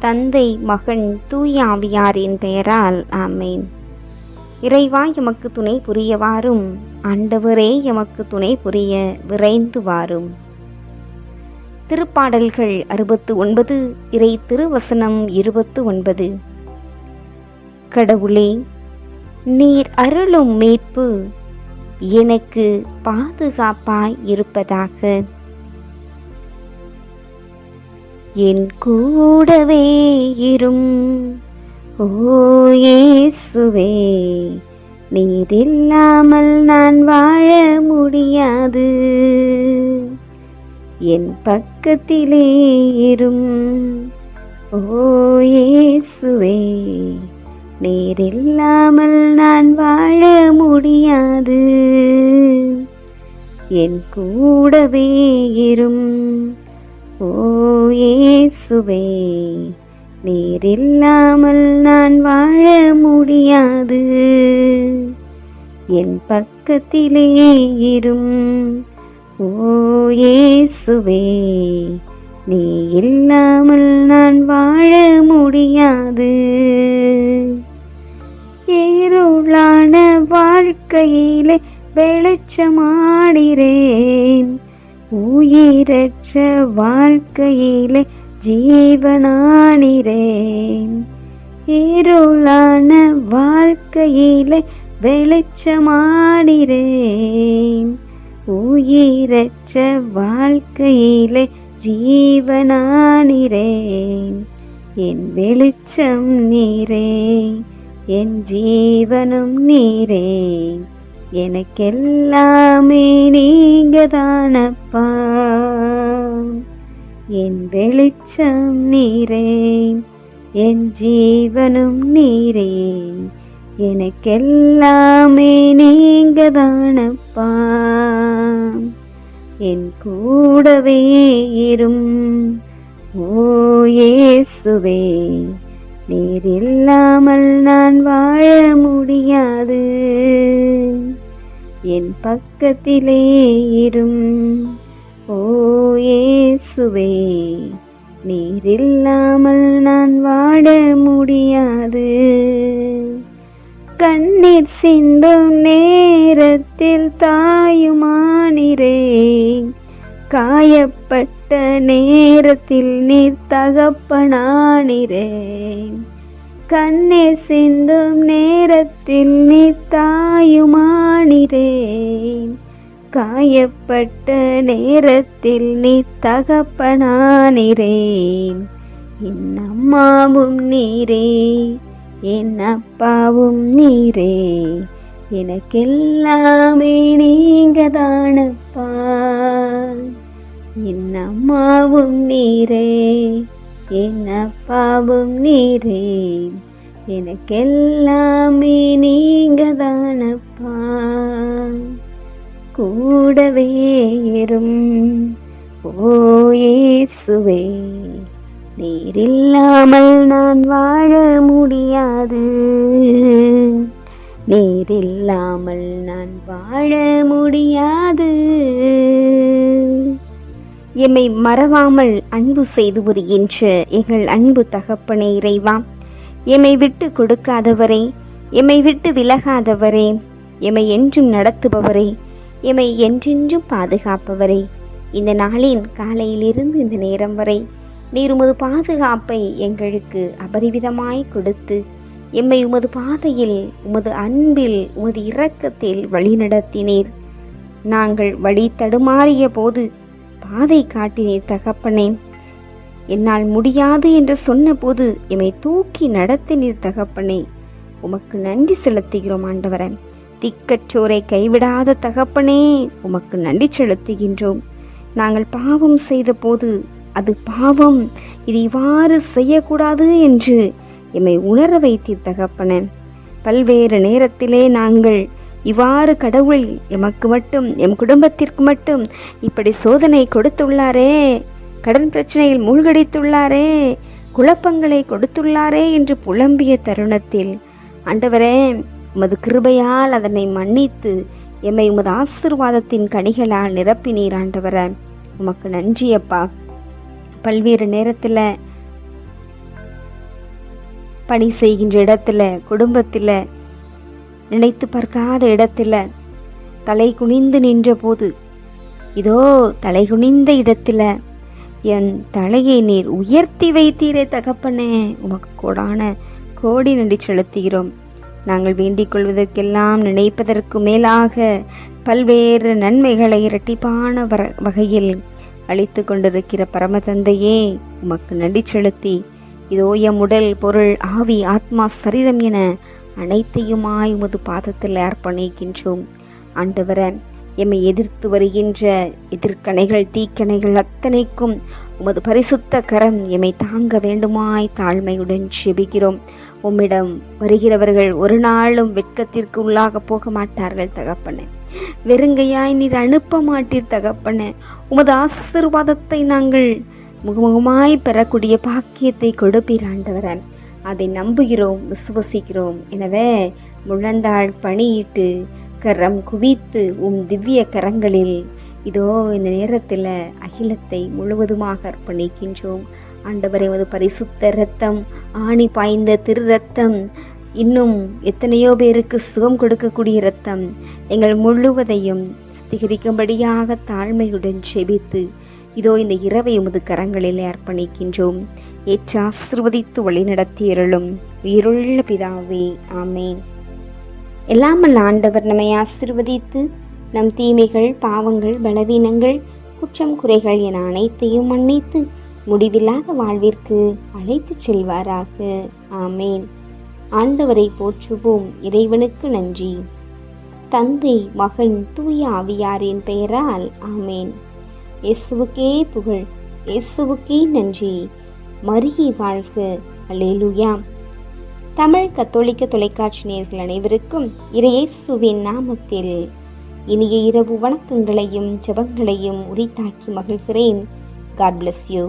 தந்தை, மகன், தூய ஆவியாரின் பெயரால் ஆமேன். இறைவா, எமக்கு துணை புரிய வாரும். ஆண்டவரே, எமக்கு துணை புரிய விரைந்து வாரும். திருப்பாடல்கள் 69, இறை திருவசனம் 29. கடவுளே, நீர் அருளும் மீட்பு எனக்கு பாதுகாப்பாய் இருப்பதாக. என் கூடவே இரும் ஓ இயேசுவே, நீர் இல்லாமல் நான் வாழ முடியாது. என் பக்கத்திலே இரும் ஓ இயேசுவே, நீர் இல்லாமல் நான் வாழ முடியாது. என் கூடவே இரும் ஓ இயேசுவே, நீர் இல்லாமல் நான் வாழ முடியாது. என் பக்கத்திலே இரும் ஓ இயேசுவே, நீ இல்லாமல் நான் வாழ முடியாது. இருளான வாழ்க்கையிலே வெளிச்சமாடிறேன், உயிரற்ற வாழ்க்கையிலே ஜீவனானிரேன். இருளான வாழ்க்கையிலே வெளிச்சமாடிறேன், உயிரற்ற வாழ்க்கையிலே ஜீவனானிரேன். என் வெளிச்சம் நீரே, என் ஜீவனும் நீரே, எனக்கெல்லாமே நீங்கதானப்பா. என் வெளிச்சம் நீரே, என் ஜீவனும் நீரே, எனக்கெல்லாமே நீங்கதானப்பா. என் கூடவே இரும் ஓ இயேசுவே, நீர் இல்லாமல் நான் வாழ முடியாது. என் பக்கத்திலே இரும் ஓ இயேசுவே, நீர் இல்லாமல் நான் வாழ முடியாது. கண்ணீர் சிந்தும் நேரத்தில் தாயுமானிரேன், காயப்பட்ட நேரத்தில் நீர் தகப்பனானிரேன். கண்ணீர் சிந்தும் நேரத்தில் நீர் தாயுமானிரேன், காயப்பட்ட நேரத்தில் நீர் தகப்பனானிரேன். என் அம்மாவும் நீரே, என் அப்பாவும் நீரே, எனக்கெல்லாமே நீங்கதானப்பா. என் அம்மாவும் நீரே, என் அப்பாவும் நீரே, எனக்கெல்லாமே நீங்கதானப்பா. கூடவே இரும் ஓ இயேசுவே, நீர் இல்லாமல் நான் வாழ முடியாது. நீர் இல்லாமல் நான் வாழ முடியாது. எம்மை மறவாமல் அன்பு செய்து வருகின்ற எங்கள் அன்பு தகப்பனே இறைவா, எம்மை விட்டு கொடுக்காதவரே, எம்மை விட்டு விலகாதவரே, எம்மை என்றும் நடத்துபவரே, எம்மை என்றென்றும் பாதுகாப்பவரே, இந்த நாளின் காலையிலிருந்து இந்த நேரம் வரை நீர் உமது பாதுகாப்பை எங்களுக்கு அபரிவிதமாய் கொடுத்து எம்மை உமது பாதையில், உமது அன்பில், உமது இரக்கத்தில் வழிநடத்தினீர். நாங்கள் வழி தடுமாறிய போது பாதை காட்டினீர் தகப்பனே. என்னால் முடியாது என்று சொன்னபோது எம்மை தூக்கி நடத்தினீர் தகப்பனே. உமக்கு நன்றி செலுத்துகிறோம் ஆண்டவரே. திக்கற்றோரை கைவிடாத தகப்பனே, உமக்கு நன்றி செலுத்துகின்றோம். நாங்கள் பாவம் செய்த போது அது பாவம், இது இவ்வாறு செய்யக்கூடாது என்று எம்மை உணர வைத்தீர் தகப்பனே. பல்வேறு நேரத்திலே நாங்கள் இவ்வாறு கடவுள் எமக்கு மட்டும், எம் குடும்பத்திற்கு மட்டும் இப்படி சோதனை கொடுத்துள்ளாரே, கடன் பிரச்சனையில் மூழ்கடித்துள்ளாரே, குழப்பங்களை கொடுத்துள்ளாரே என்று புலம்பிய தருணத்தில் ஆண்டவரே, உமது கிருபையால் அதனை மன்னித்து எம்மை உமது ஆசீர்வாதத்தின் கனிகளால் நிரப்பினீர் ஆண்டவரே. உமக்கு நன்றி அப்பா. பல்வேறு நேரத்தில் பணி செய்கின்ற இடத்துல, குடும்பத்தில், நினைத்து பார்க்காத இடத்துல தலை குனிந்து நின்ற போது, இதோ தலை குனிந்த இடத்துல என் தலையை நீர் உயர்த்தி வைத்தீரே தகப்பனே, உமக்கு கோடான கோடி நன்றி செலுத்துகிறோம். நாங்கள் வேண்டிக் கொள்வதற்கெல்லாம் நினைப்பதற்கு மேலாக பல்வேறு நன்மைகளை இரட்டிப்பான வகையில் அளித்து கொண்டிருக்கிற பரமதந்தையே, உமக்கு நன்றி செலுத்தி இதோ எம் உடல், பொருள், ஆவி, ஆத்மா, சரீரம் என அனைத்தையுமாய் உமது பாதத்தில் அர்ப்பணிக்கின்றோம். ஆண்டவரே, எம்மை எதிர்த்து வருகின்ற எதிர்கணைகள், தீக்கணைகள் அத்தனைக்கும் உமது பரிசுத்த கரம் எம்மை தாங்க வேண்டுமாய் தாழ்மையுடன் செபிக்கிறோம். உம்மிடம் வருகிறவர்கள் ஒரு நாளும் வெட்கத்திற்கு உள்ளாக போக மாட்டார்கள் தகப்பனே. வெறுங்கையாய் நீர் அனுப்ப மாட்டீர் தகப்பனே. உமது ஆசீர்வாதத்தை நாங்கள் முகமுகமாய் பெறக்கூடிய பாக்கியத்தை கொடுப்பீர் ஆண்டவரே. அதை நம்புகிறோம், விசுவசிக்கிறோம். எனவே முழந்தாள் பணியிட்டு கரம் குவித்து திவ்ய கரங்களில் இதோ இந்த நேரத்தில் அகிலத்தை முழுவதுமாக அர்ப்பணிக்கின்றோம். ஆண்டவரே, உமது பரிசுத்த இரத்தம், ஆணி பாய்ந்த திரு இரத்தம், இன்னும் எத்தனையோ பேருக்கு சுகம் கொடுக்கக்கூடிய இரத்தம் எங்கள் முழுவதையும் சுத்திகரிக்கும்படியாக தாழ்மையுடன் செபித்து இதோ இந்த இரவை உமது கரங்களில் அர்ப்பணிக்கின்றோம். ஏற்று ஆசீர்வதித்து வழி நடத்தியருளும் உயிருள்ள பிதாவே, ஆமேன். எல்லாமல் ஆண்டவர் நம்மை ஆசீர்வதித்து நம் தீமைகள், பாவங்கள், பலவீனங்கள், குற்றம் குறைகள் என அனைத்தையும் மன்னித்து முடிவில்லாத வாழ்விற்கு அழைத்து செல்வாராக. ஆமேன். ஆண்டவரை போற்றுவோம். இறைவனுக்கு நன்றி. தந்தை, மகன், தூய ஆவியாரின் பெயரால் ஆமேன். இயேசுவுக்கே புகழ், இயேசுவுக்கே நன்றி. மரியே வாழ்க. அல்லேலூயா. தமிழ் கத்தோலிக்க தொலைக்காட்சி நேயர்கள் அனைவருக்கும் இயேசுவின் நாமத்தில் இனிய இரவு வணக்கங்களையும் ஜெபங்களையும் உரித்தாக்கி மகிழ்கிறேன். God bless you.